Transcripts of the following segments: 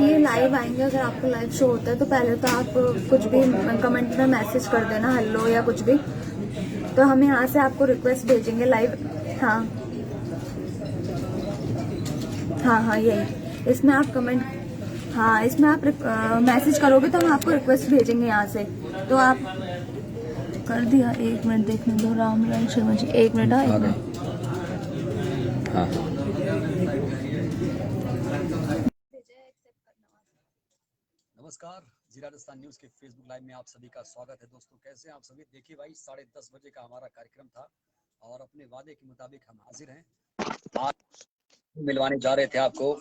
ये लाइव आएंगे, अगर आपको लाइव शो होता है तो पहले तो आप कुछ भी कमेंट में मैसेज कर देना, हेलो या कुछ भी, तो हम यहाँ से आपको रिक्वेस्ट भेजेंगे लाइव। हाँ हाँ हाँ, यही इसमें आप कमेंट, हाँ इसमें आप मैसेज करोगे तो हम आपको रिक्वेस्ट भेजेंगे यहाँ से। तो आप कर दिया, 1 मिनट देखने दो रामलाल शर्मा जी, 1 मिनट। हाँ 1 मिनट। हाँ नमस्कार, जी राजस्थान न्यूज के फेसबुक लाइव में आप सभी का स्वागत है। दोस्तों कैसे हैं आप सभी? देखिए भाई, 10:30 बजे का हमारा कार्यक्रम था और अपने वादे के मुताबिक हम हाजिर हैं। आज मिलवाने जा रहे थे आपको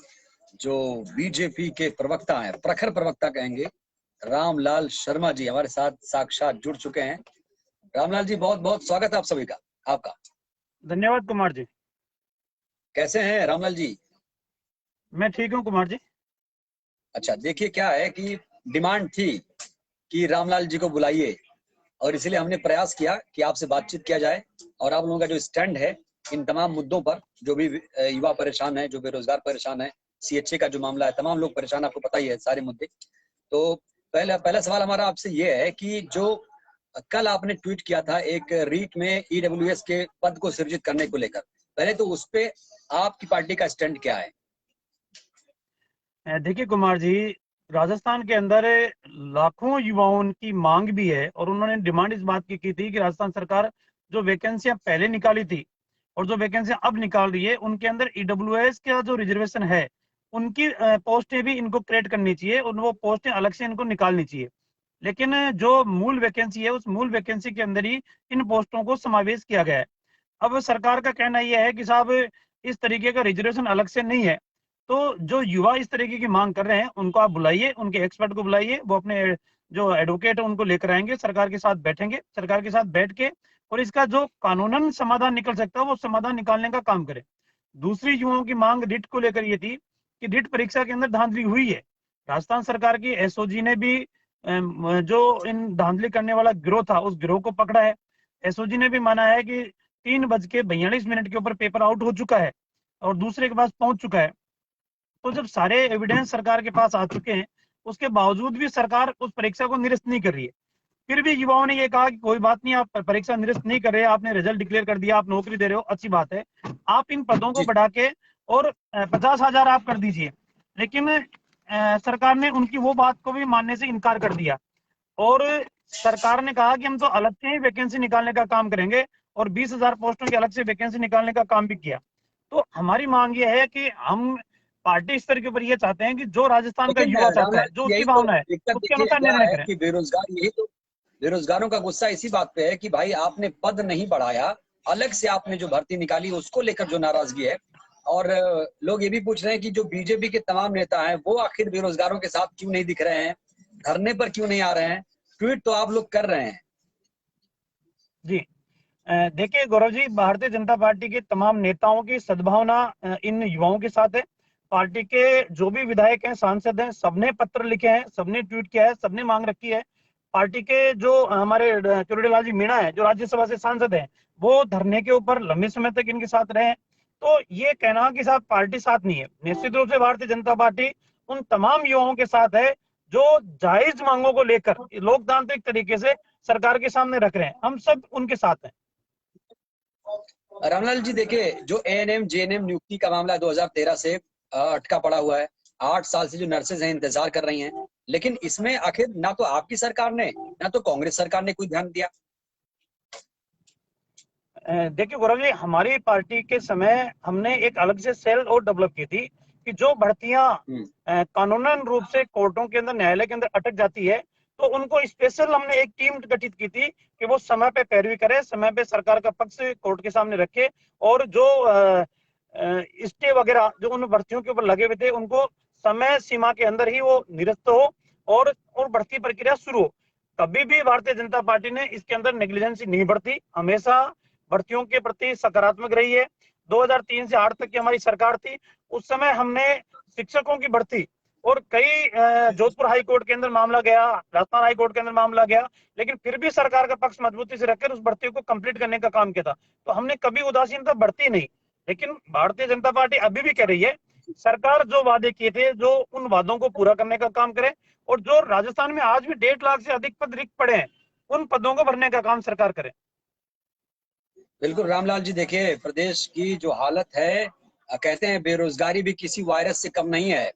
जो बीजेपी के प्रवक्ता हैं, प्रखर प्रवक्ता कहेंगे, रामलाल शर्मा जी हमारे साथ साक्षात जुड़ चुके हैं। रामलाल जी, बहुत बहुत स्वागत है आप सभी का। आपका धन्यवाद कुमार जी। कैसे हैं रामलाल जी? मैं ठीक हूं कुमार जी। अच्छा, देखिए क्या है कि डिमांड थी कि रामलाल जी को बुलाइए और इसलिए हमने प्रयास किया कि आपसे बातचीत किया जाए और आप लोगों का जो स्टैंड है इन तमाम मुद्दों पर, जो भी युवा परेशान है, जो बेरोजगार परेशान है, सीएचए का जो मामला है, तमाम लोग परेशान, आपको पता ही है सारे मुद्दे। तो पहला सवाल हमारा आपसे ये है कि जो कल आपने ट्वीट किया था एक रीट में ईडब्ल्यूएस के पद को सृजित करने को लेकर, पहले तो उस पे आपकी पार्टी का स्टैंड क्या है? देखिए कुमार जी, राजस्थान के अंदर लाखों युवाओं की मांग भी है और उन्होंने डिमांड इस बात की थी कि राजस्थान सरकार जो वैकेंसियां पहले निकाली थी और जो वैकेंसियां अब निकाल रही है, उनके अंदर ईडब्ल्यूएस का जो रिजर्वेशन है, उनकी पोस्टें भी इनको क्रिएट करनी चाहिए और वो पोस्टें अलग से इनको निकालनी चाहिए। लेकिन जो मूल वैकेंसी है, उस मूल वैकेंसी के अंदर ही इन पोस्टों को समावेश किया गया है। अब सरकार का कहना यह है कि साहब इस तरीके का रिजर्वेशन अलग से नहीं है। तो जो युवा इस तरीके की मांग कर रहे हैं उनको आप बुलाइए, उनके एक्सपर्ट को बुलाइए, वो अपने जो एडवोकेट है उनको लेकर आएंगे, सरकार के साथ बैठेंगे, सरकार के साथ बैठ के और इसका जो कानूनन समाधान निकल सकता है वो समाधान निकालने का काम करें। दूसरी युवाओं की मांग रिट को लेकर ये थी कि रिट परीक्षा के अंदर धांधली हुई है। राजस्थान सरकार की एसओजी ने भी जो इन धांधली करने वाला गिरोह था उस गिरोह को पकड़ा है। एसओजी ने भी माना है कि 3:42 के ऊपर पेपर आउट हो चुका है और दूसरे के पास पहुंच चुका है। तो जब सारे एविडेंस सरकार के पास आ चुके हैं, उसके बावजूद भी सरकार उस परीक्षा को निरस्त नहीं कर रही है। फिर भी युवाओं ने ये कहा कि कोई बात नहीं, आप परीक्षा निरस्त नहीं कर रहे, आपने रिजल्ट डिक्लेयर कर दिया, आप नौकरी दे रहे हो, अच्छी बात है, आप इन पदों को बढ़ा के और 50,000 आप कर दीजिए। लेकिन सरकार ने उनकी वो बात को भी मानने से इनकार कर दिया और सरकार ने कहा कि हम तो अलग से ही वैकेंसी निकालने का काम करेंगे और 20,000 पोस्टों की अलग से वैकेंसी निकालने का काम भी किया। तो हमारी मांग ये है कि हम पार्टी स्तर के ऊपर ये चाहते हैं कि जो राजस्थान का युवा चाहता है, जो उसकी भावना है, उसके अनुसार निर्णय करें। कि बेरोजगार, यही तो बेरोजगारों का गुस्सा इसी बात पे है कि भाई आपने पद नहीं बढ़ाया, अलग से आपने जो भर्ती निकाली उसको लेकर जो नाराजगी है। और लोग ये भी पूछ रहे हैं कि जो बीजेपी के तमाम नेता हैं वो आखिर बेरोजगारों के साथ क्यों नहीं दिख रहे हैं, धरने पर क्यों नहीं आ रहे हैं? ट्वीट तो आप लोग कर रहे हैं। जी देखिए गौरव जी, भारतीय जनता पार्टी के तमाम नेताओं की सद्भावना इन युवाओं के साथ है। पार्टी के जो भी विधायक हैं, सांसद हैं, सबने पत्र लिखे हैं, सबने ट्वीट किया है, सबने मांग रखी है। पार्टी के जो हमारे चुरुड़ीलाल जी मीणा है, जो राज्यसभा से सांसद हैं, वो धरने के ऊपर लंबे समय तक इनके साथ रहे हैं। तो ये कहना कि साथ पार्टी साथ नहीं है, निश्चित रूप से भारतीय जनता पार्टी उन तमाम युवाओं के साथ है जो जायज मांगों को लेकर लोकतांत्रिक तरीके से सरकार के सामने रख रहे हैं। हम सब उनके साथ हैं। रामलाल जी, देखिए जो एएनएम जेएनएम नियुक्ति का मामला 2013 से अटका पड़ा हुआ है, 8 साल से जो नर्सेज हैं इंतजार कर रही हैं, लेकिन इसमें आखिर ना तो आपकी सरकार ने ना तो कांग्रेस सरकार ने कोई ध्यान दिया। देखिए गौरव जी, हमारी पार्टी के समय हमने एक अलग से सेल और डेवलप की थी कि जो भर्तियां कानूनन रूप से कोर्टों के अंदर, न्यायालय के अंदर अटक जाती है, तो उनको स्पेशल हमने एक टीम गठित की थी कि वो समय पे पैरवी करे, समय पे सरकार का पक्ष कोर्ट के सामने रखे और जो स्टे वगैरह जो उन भर्तियों के ऊपर लगे हुए थे उनको समय सीमा के अंदर ही वो निरस्त हो और भर्ती प्रक्रिया शुरू हो। कभी भी भारतीय जनता पार्टी ने इसके अंदर नेग्लिजेंसी नहीं बरती, हमेशा भर्तियों के प्रति सकारात्मक रही है। 2003 से 8 तक की हमारी सरकार थी, उस समय हमने शिक्षकों की भर्ती और कई जोधपुर हाई कोर्ट के अंदर मामला गया, राजस्थान हाई कोर्ट के अंदर मामला गया, लेकिन फिर भी सरकार का पक्ष मजबूती से रखकर उस भर्ती को कंप्लीट करने का काम किया था। तो हमने कभी उदासीनता बरती नहीं। लेकिन भारतीय जनता पार्टी अभी भी कह रही है सरकार जो वादे किए थे, जो उन वादों को पूरा करने का काम करे, और जो राजस्थान में आज भी 1.5 लाख से अधिक पद रिक्त पड़े हैं, उन पदों को भरने का काम सरकार करे। बिल्कुल रामलाल जी, देखिए प्रदेश की जो हालत है, कहते हैं बेरोजगारी भी किसी वायरस से कम नहीं है,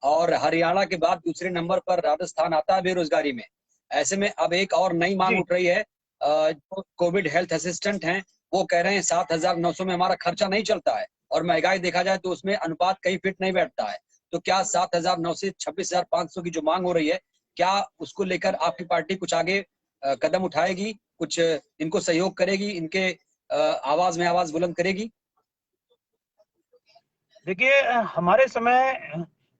और हरियाणा के बाद दूसरे नंबर पर राजस्थान आता है बेरोजगारी में। ऐसे में अब एक और नई मांग जी। उठ रही है। जो कोविड हेल्थ असिस्टेंट हैं वो कह रहे हैं 7,900 में हमारा खर्चा नहीं चलता है, और महंगाई देखा जाए तो उसमें अनुपात कहीं फिट नहीं बैठता है। तो क्या 7,900 से 26,500 की जो मांग हो रही है, क्या उसको लेकर आपकी पार्टी कुछ आगे कदम उठाएगी, कुछ इनको सहयोग करेगी, इनके आवाज में आवाज बुलंद करेगी? देखिए, हमारे समय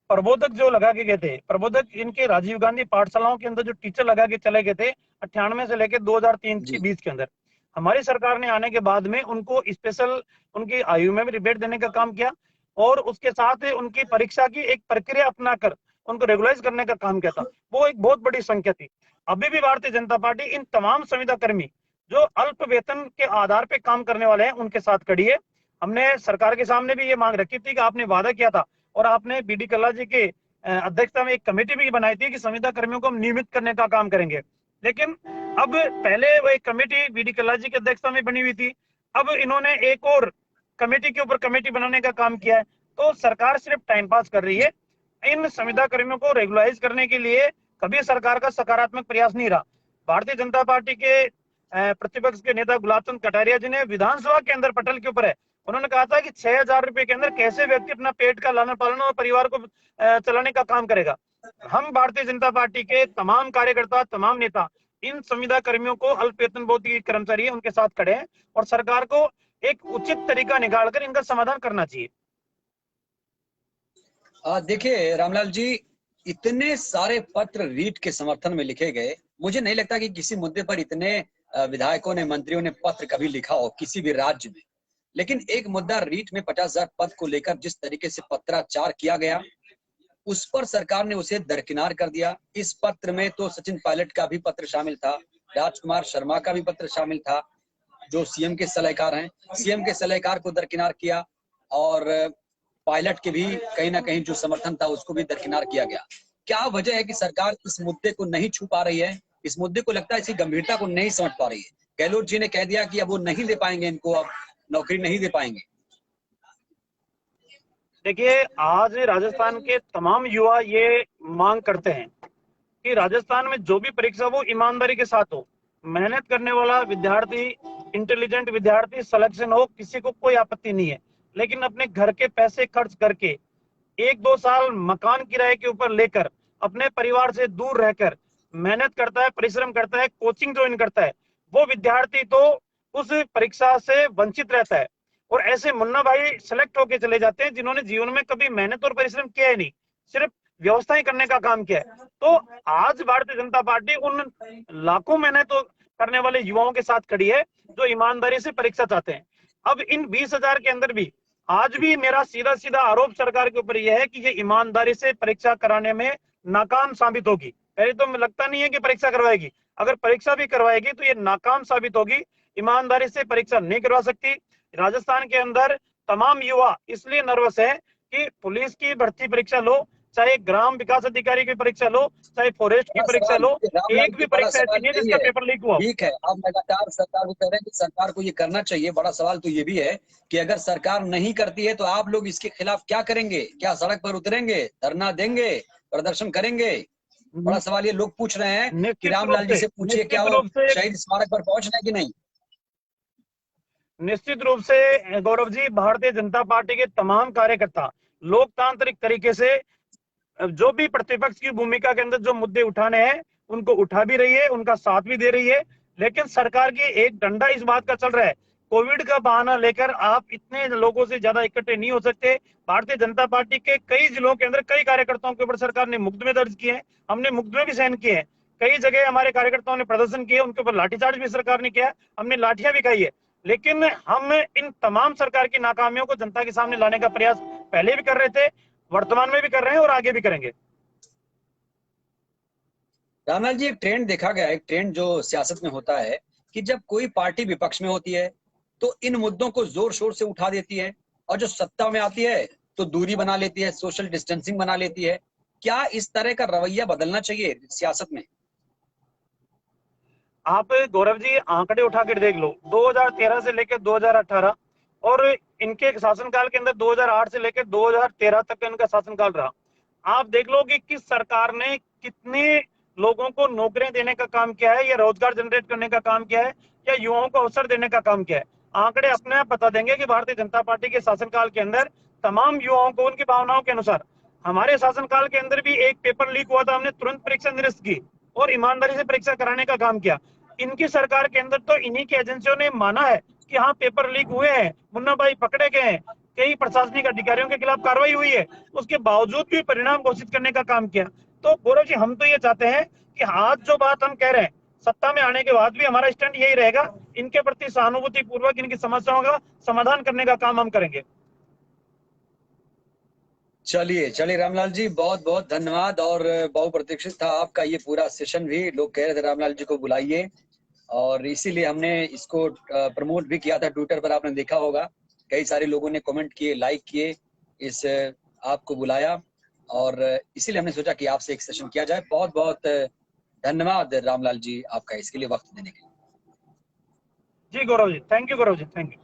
प्रबोधक जो लगा के गए थे, प्रबोधक इनके राजीव गांधी पाठशालाओं के अंदर जो टीचर लगा के चले गए थे 98 से लेकर 2003 के जी। बीच के अंदर, हमारी सरकार ने आने के बाद में उनको स्पेशल उनकी आयु में भी रिबेट देने का काम किया, और उसके साथ उनकी परीक्षा की एक प्रक्रिया अपनाकर उनको रेगुलाइज करने का काम किया था। वो एक बहुत बड़ी संख्या थी। अभी भी भारतीय जनता पार्टी इन तमाम संविदा कर्मी जो अल्प वेतन के आधार पर काम करने वाले हैं उनके साथ खड़ी है। हमने सरकार के सामने भी ये मांग रखी थी कि आपने वादा किया था, और आपने बीडी कल्ला जी के अध्यक्षता में एक कमेटी भी बनाई थी कि संविदा कर्मियों को हम नियमित करने का काम करेंगे। लेकिन अब पहले वो एक कमेटी बीडी कल्ला जी की अध्यक्षता में बनी हुई थी, अब इन्होंने एक और कमेटी के ऊपर कमेटी बनाने का काम किया है। तो सरकार सिर्फ टाइम पास कर रही है। इन संविदा कर्मियों को रेगुलराइज करने के लिए कभी सरकार का सकारात्मक प्रयास नहीं रहा। भारतीय जनता पार्टी के प्रतिपक्ष के नेता गुलाब चंद कटारिया जी ने विधानसभा के अंदर पटल के ऊपर है, उन्होंने कहा था कि 6,000 रुपए के अंदर कैसे व्यक्ति अपना पेट का लालन पालन और परिवार को चलाने का काम करेगा। हम भारतीय जनता पार्टी के तमाम कार्यकर्ता, तमाम नेता इन संविदा कर्मियों को, अल्प वेतन भोगी कर्मचारी है, उनके साथ खड़े हैं, और सरकार को एक उचित तरीका निकालकर इनका समाधान करना चाहिए। देखिए रामलाल जी, इतने सारे पत्र रीट के समर्थन में लिखे गए, मुझे नहीं लगता कि किसी मुद्दे पर इतने विधायकों ने, मंत्रियों ने पत्र कभी लिखा हो किसी भी राज्य में। लेकिन एक मुद्दा रीट में 50,000 पद को लेकर जिस तरीके से पत्राचार किया गया, उस पर सरकार ने उसे दरकिनार कर दिया। इस पत्र में तो सचिन पायलट का भी पत्र शामिल था, राजकुमार शर्मा का भी पत्र शामिल था, जो सीएम के सलाहकार हैं। सीएम के सलाहकार को दरकिनार किया, और पायलट के भी कहीं ना कहीं जो समर्थन था उसको भी दरकिनार किया गया। क्या वजह है कि सरकार इस मुद्दे को नहीं छू पा रही है? इस मुद्दे को लगता है इसकी गंभीरता को नहीं समझ पा रही है। गहलोत जी ने कह दिया कि अब वो नहीं दे पाएंगे, इनको अब नौकरी नहीं दे पाएंगे। देखिए, आज राजस्थान के तमाम युवा ये मांग करते हैं कि राजस्थान में जो भी परीक्षा वो ईमानदारी के साथ हो, मेहनत करने वाला विद्यार्थी, इंटेलिजेंट विद्यार्थी सिलेक्शन हो, किसी को कोई आपत्ति नहीं है। लेकिन अपने घर के पैसे खर्च करके 1-2 साल मकान किराए के ऊपर लेकर अपने परिवार से दूर रहकर मेहनत करता है, परिश्रम करता है, कोचिंग ज्वाइन करता है, वो विद्यार्थी तो उस परीक्षा से वंचित रहता है। और ऐसे मुन्ना भाई सेलेक्ट होके चले जाते हैं जिन्होंने जीवन में कभी मेहनत और परिश्रम किया ही नहीं, सिर्फ व्यवस्थाएं करने का काम किया है। तो आज भारतीय जनता पार्टी उन लाखों मेहनत करने वाले युवाओं के साथ खड़ी है जो ईमानदारी से परीक्षा चाहते हैं। अब इन 20,000 के अंदर भी आज भी मेरा सीधा सीधा आरोप सरकार के ऊपर यह है कि ये ईमानदारी से परीक्षा कराने में नाकाम साबित होगी। पहले तो लगता नहीं है कि परीक्षा करवाएगी, अगर परीक्षा भी करवाएगी तो ये नाकाम साबित होगी, ईमानदारी से परीक्षा नहीं करवा सकती। राजस्थान के अंदर तमाम युवा इसलिए नर्वस है कि पुलिस की भर्ती परीक्षा लो, चाहे ग्राम विकास अधिकारी की परीक्षा लो, चाहे फॉरेस्ट की बड़ा परीक्षा सवाल, लो, रामलाल एक जी, भी बड़ा परीक्षा ऐसी सवाल नहीं है यही जिसका है। पेपर लीक हुआ हो। ठीक है, आप लगातार सरकार को कह रहे हैं कि सरकार को ये करना चाहिए। बड़ा सवाल तो ये भी है कि अगर सरकार नहीं करती है तो आप लोग इसके खिलाफ क्या करेंगे? क्या सड़क पर उतरेंगे, धरना देंगे, प्रदर्शन करेंगे? बड़ा सवाल ये लोग पूछ रहे हैं कि रामलाल जी से पूछिए, क्या वो शहीद स्मारक पर पहुंच रहे हैं कि नहीं? निश्चित रूप से गौरव जी, भारतीय जनता पार्टी के तमाम कार्यकर्ता लोकतांत्रिक तरीके से जो भी प्रतिपक्ष की भूमिका के अंदर जो मुद्दे उठाने हैं उनको उठा भी रही है, उनका साथ भी दे रही है। लेकिन सरकार की एक डंडा इस बात का चल रहा है, कोविड का बहाना लेकर आप इतने लोगों से ज्यादा इकट्ठे नहीं हो सकते। भारतीय जनता पार्टी के कई जिलों के अंदर कई कार्यकर्ताओं के ऊपर सरकार ने मुकदमे दर्ज किए हैं, हमने मुकदमे भी सहन किए हैं। कई जगह हमारे कार्यकर्ताओं ने प्रदर्शन किए, उनके ऊपर लाठीचार्ज भी सरकार ने किया, हमने लाठियां भी खाई है। लेकिन हम इन तमाम सरकार की नाकामियों को जनता के सामने लाने का प्रयास पहले भी कर रहे थे, वर्तमान में भी कर रहे हैं और आगे भी करेंगे। रामलाल जी, एक ट्रेंड देखा गया है, एक ट्रेंड जो सियासत में होता है कि जब कोई पार्टी विपक्ष में होती है तो इन मुद्दों को जोर शोर से उठा देती है, और जो सत्ता में आती है तो दूरी बना लेती है, सोशल डिस्टेंसिंग बना लेती है। क्या इस तरह का रवैया बदलना चाहिए सियासत में? आप गौरव जी आंकड़े उठा कर देख लो, 2013 से लेकर 2018 और इनके शासनकाल के अंदर 2008 से लेकर 2013 तक का इनका शासनकाल रहा। आप देख लो कि किस सरकार ने कितने लोगों को नौकरियां देने का काम किया है, या रोजगार जनरेट करने का काम किया है, या युवाओं को अवसर देने का काम किया है। आंकड़े अपने आप बता देंगे कि भारतीय जनता पार्टी के शासनकाल के अंदर तमाम युवाओं को उनकी भावनाओं के अनुसार, हमारे शासनकाल के अंदर भी एक पेपर लीक हुआ था, हमने तुरंत परीक्षा निरस्त की और ईमानदारी से परीक्षा कराने का काम किया। इनकी सरकार के अंदर तो इन्हीं की एजेंसियों ने माना है कि हाँ पेपर लीक हुए हैं, मुन्ना भाई पकड़े गए हैं, कई प्रशासनिक अधिकारियों के खिलाफ कार्रवाई हुई है, उसके बावजूद भी परिणाम घोषित करने का काम किया। तो गौरव जी हम तो ये चाहते हैं कि आज जो बात हम कह रहे हैं, सत्ता में आने के बाद भी हमारा स्टैंड यही रहेगा, इनके प्रति सहानुभूति पूर्वक इनकी समस्याओं का समाधान करने का काम हम करेंगे। चलिए चलिए रामलाल जी, बहुत बहुत धन्यवाद। और बहुप्रतीक्षित था आपका ये पूरा सेशन भी, लोग कह रहे थे रामलाल जी को बुलाइए, और इसीलिए हमने इसको प्रमोट भी किया था ट्विटर पर। आपने देखा होगा कई सारे लोगों ने कमेंट किए, लाइक किए, इस आपको बुलाया, और इसीलिए हमने सोचा कि आपसे एक सेशन किया जाए। बहुत बहुत धन्यवाद रामलाल जी आपका इसके लिए वक्त देने के लिए। जी Gaurav ji, thank you Gaurav ji, thank you.